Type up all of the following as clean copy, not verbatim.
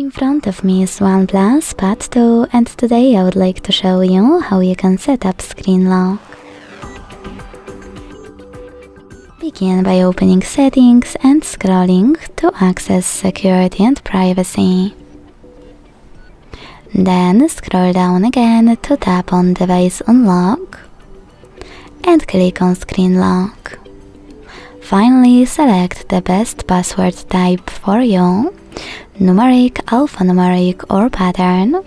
In front of me is OnePlus Pad 2, and today I would like to show you how you can set up screen lock. Begin by opening Settings and scrolling to access Security and Privacy. Then scroll down again to tap on Device Unlock and click on Screen Lock. Finally, select the best password type for you, numeric, alphanumeric or pattern.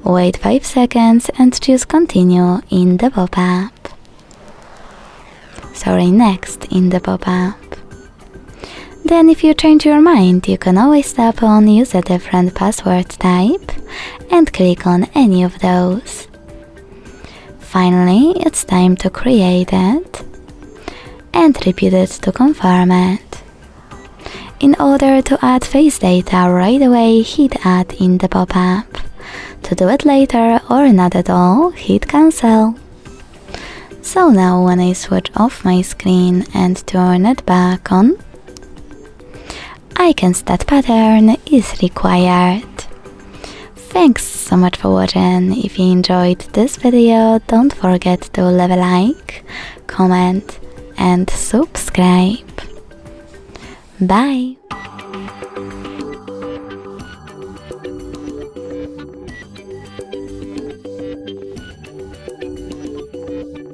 Wait 5 seconds and choose Continue in the pop-up. Next in the pop-up. Then if you change your mind, you can always tap on Use a different password type and click on any of those. Finally, it's time to create it and repeat it to confirm it. In order to add face data right away, hit Add in the pop-up. To do it later or not at all, hit Cancel. So now when I switch off my screen and turn it back on, icons that pattern is required. Thanks so much for watching. If you enjoyed this video, don't forget to leave a like, comment and subscribe. Bye!